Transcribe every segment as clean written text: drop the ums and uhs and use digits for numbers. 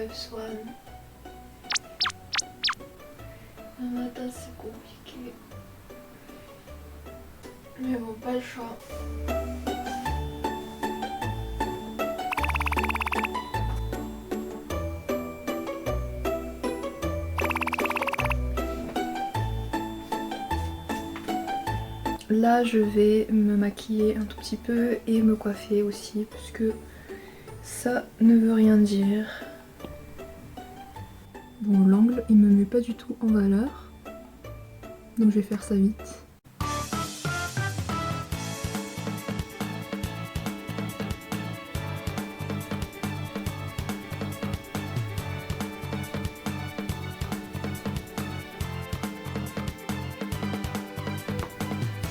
Life One. Le matin c'est compliqué. Mais bon, pas le choix. Là je vais me maquiller un tout petit peu et me coiffer aussi parce que ça ne veut rien dire. Bon, l'angle il me met pas du tout en valeur, donc je vais faire ça vite.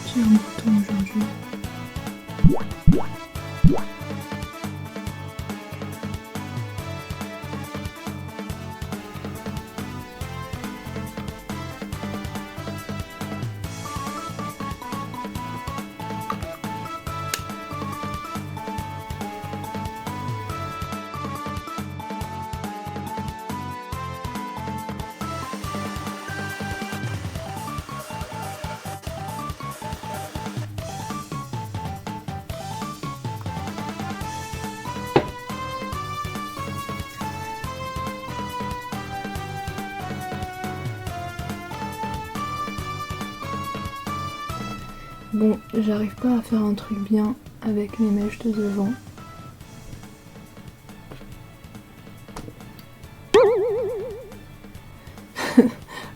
J'ai un bouton aujourd'hui. Bon, j'arrive pas à faire un truc bien avec mes mèches de devant.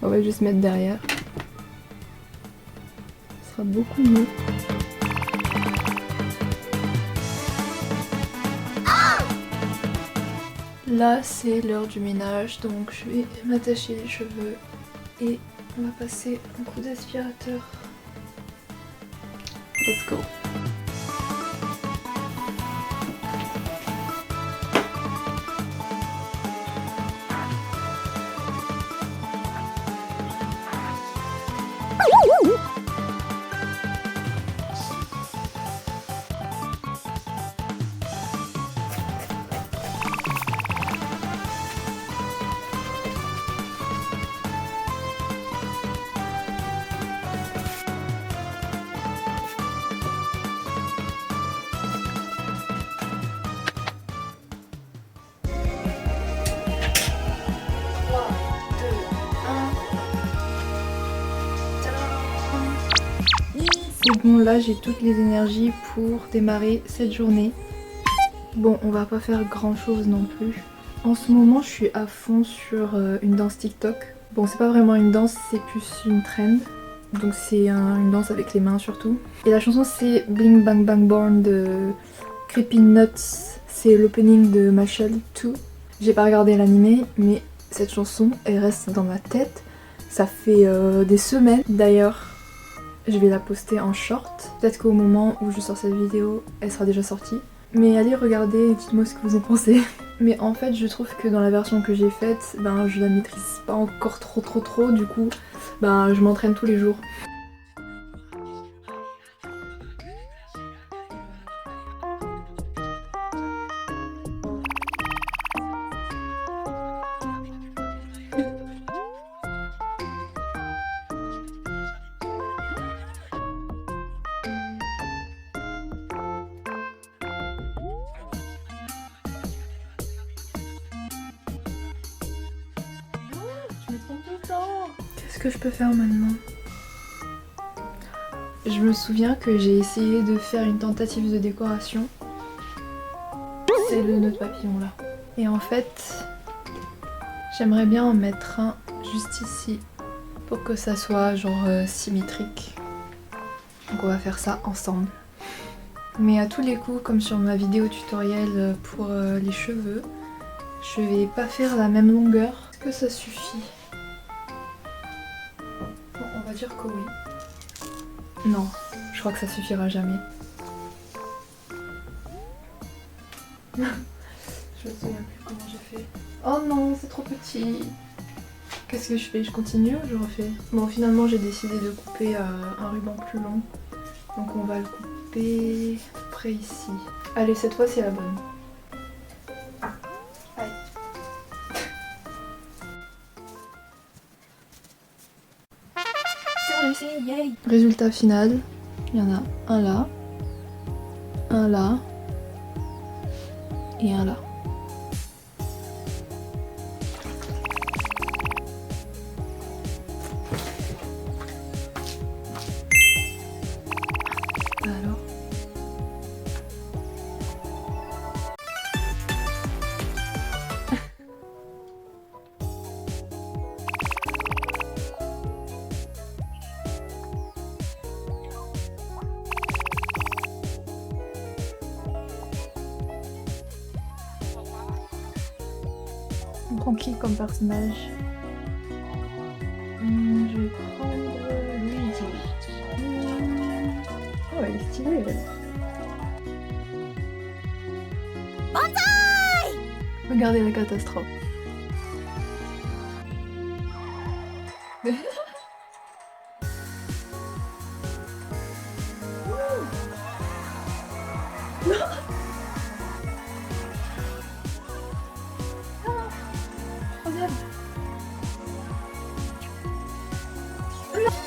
On va juste mettre derrière. Ce sera beaucoup mieux. Là, c'est l'heure du ménage, donc je vais m'attacher les cheveux et on va passer un coup d'aspirateur. Let's go. C'est bon, là j'ai toutes les énergies pour démarrer cette journée. Bon, on va pas faire grand chose non plus. En ce moment je suis à fond sur une danse TikTok. Bon, c'est pas vraiment une danse, c'est plus une trend. Donc c'est une danse avec les mains surtout. Et la chanson c'est Bling Bang Bang Born de Creepy Nuts. C'est l'opening de Marshall 2. J'ai pas regardé l'animé, mais cette chanson elle reste dans ma tête. Ça fait des semaines d'ailleurs. Je vais la poster en short. Peut-être qu'au moment où je sors cette vidéo, elle sera déjà sortie. Mais allez regarder et dites-moi ce que vous en pensez. Mais en fait, je trouve que dans la version que j'ai faite, ben je la maîtrise pas encore trop. Du coup, ben je m'entraîne tous les jours. Qu'est-ce que je peux faire maintenant? Je me souviens que j'ai essayé de faire une tentative de décoration. C'est le nœud de papillon là. Et en fait, j'aimerais bien en mettre un juste ici pour que ça soit genre symétrique. Donc on va faire ça ensemble. Mais à tous les coups, comme sur ma vidéo tutoriel pour les cheveux, je vais pas faire la même longueur. Est-ce que ça suffit? Bon, on va dire que oui. Non, je crois que ça suffira jamais. Je me souviens plus comment j'ai fait. Oh non, c'est trop petit. Qu'est-ce que je fais? Je continue ou je refais? Bon, finalement j'ai décidé de couper un ruban plus long. Donc on va le couper près ici. Allez, cette fois c'est la bonne. Aïe. réussi, yay! Résultat final, il y en a un là, un là et un là. Alors. Tranquille comme personnage. Je vais prendre Luigi. Oh, elle est stylée elle. Regardez la catastrophe.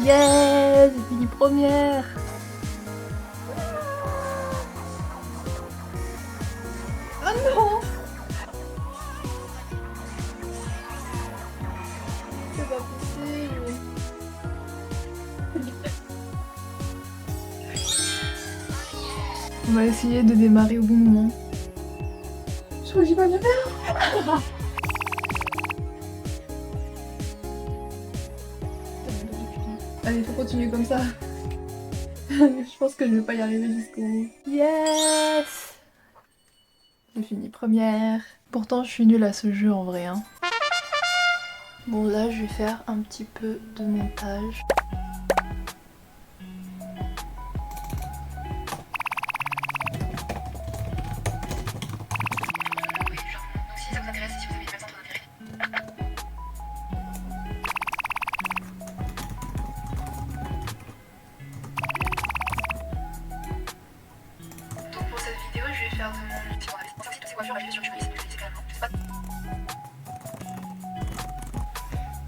Yes, j'ai fini première. Oh non, c'est pas possible. On va essayer de démarrer au bon moment. Je crois que j'ai pas bien faire. Allez, faut continuer comme ça. Je pense que je vais pas y arriver jusqu'au bout. Yes! J'ai fini première. Pourtant, je suis nulle à ce jeu en vrai. Hein. Bon, là, je vais faire un petit peu de montage.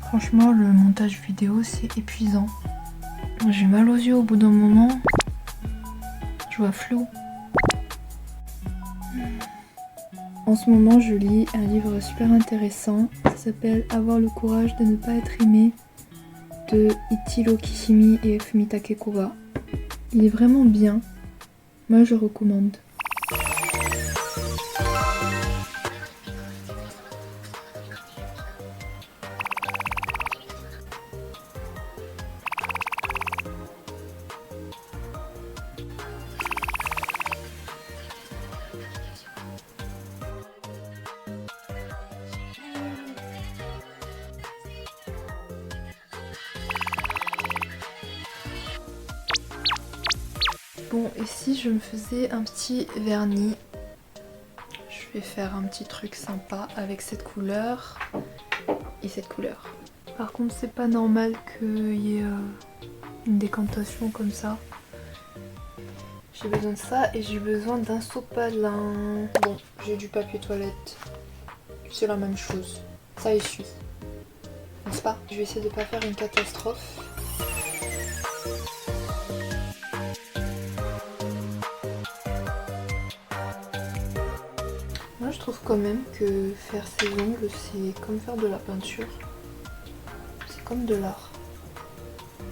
Franchement, le montage vidéo, c'est épuisant. J'ai mal aux yeux au bout d'un moment. Je vois flou. En ce moment, je lis un livre super intéressant. Ça s'appelle Avoir le courage de ne pas être aimé de Itiro Kishimi et Fumitake Koga. Il est vraiment bien. Moi, je recommande. Bon, et si je me faisais un petit vernis, je vais faire un petit truc sympa avec cette couleur et cette couleur. Par contre, c'est pas normal qu'il y ait une décantation comme ça. J'ai besoin de ça et j'ai besoin d'un sopalin. Bon, j'ai du papier toilette. C'est la même chose. Ça essuie. N'est-ce pas? Je vais essayer de pas faire une catastrophe. Moi je trouve quand même que faire ses ongles c'est comme faire de la peinture. C'est comme de l'art.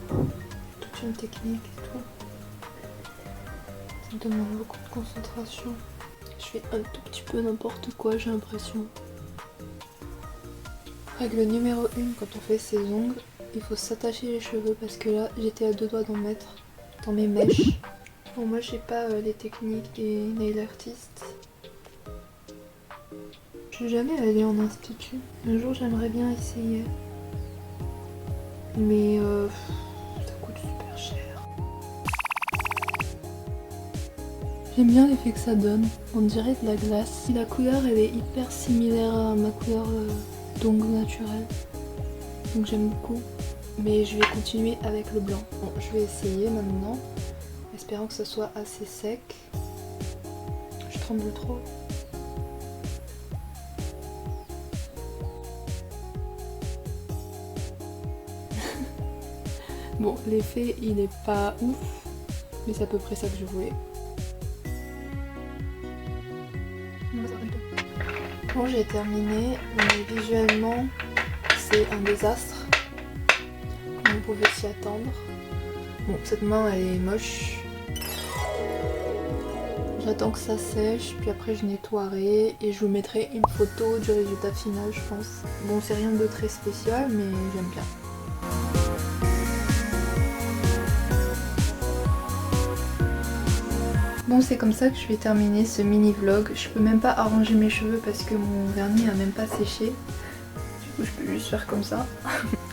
Toute une technique et tout. Ça demande beaucoup de concentration. Je fais un tout petit peu n'importe quoi, j'ai l'impression. Règle numéro 1 quand on fait ses ongles, il faut s'attacher les cheveux parce que là j'étais à 2 doigts d'en mettre dans mes mèches. Bon, moi j'ai pas les techniques des nail artistes. Je suis jamais allée en institut. Un jour j'aimerais bien essayer. Mais ça coûte super cher. J'aime bien l'effet que ça donne. On dirait de la glace. La couleur elle est hyper similaire à ma couleur d'ongles naturelle. Donc j'aime beaucoup. Mais je vais continuer avec le blanc. Bon, je vais essayer maintenant. Espérant que ça soit assez sec. Je tremble trop. Bon, l'effet il est pas ouf, mais c'est à peu près ça que je voulais. Bon, j'ai terminé, mais visuellement c'est un désastre, comme vous pouvez s'y attendre. Bon, cette main elle est moche. J'attends que ça sèche, puis après je nettoierai et je vous mettrai une photo du résultat final, je pense. Bon, c'est rien de très spécial, mais j'aime bien. Bon, c'est comme ça que je vais terminer ce mini vlog. Je peux même pas arranger mes cheveux parce que mon vernis a même pas séché. Du coup, je peux juste faire comme ça.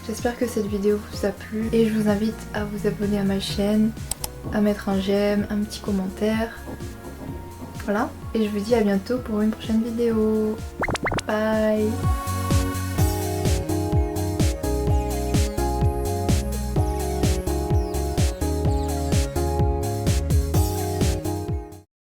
J'espère que cette vidéo vous a plu et je vous invite à vous abonner à ma chaîne, à mettre un j'aime, un petit commentaire. Voilà, et je vous dis à bientôt pour une prochaine vidéo. Bye!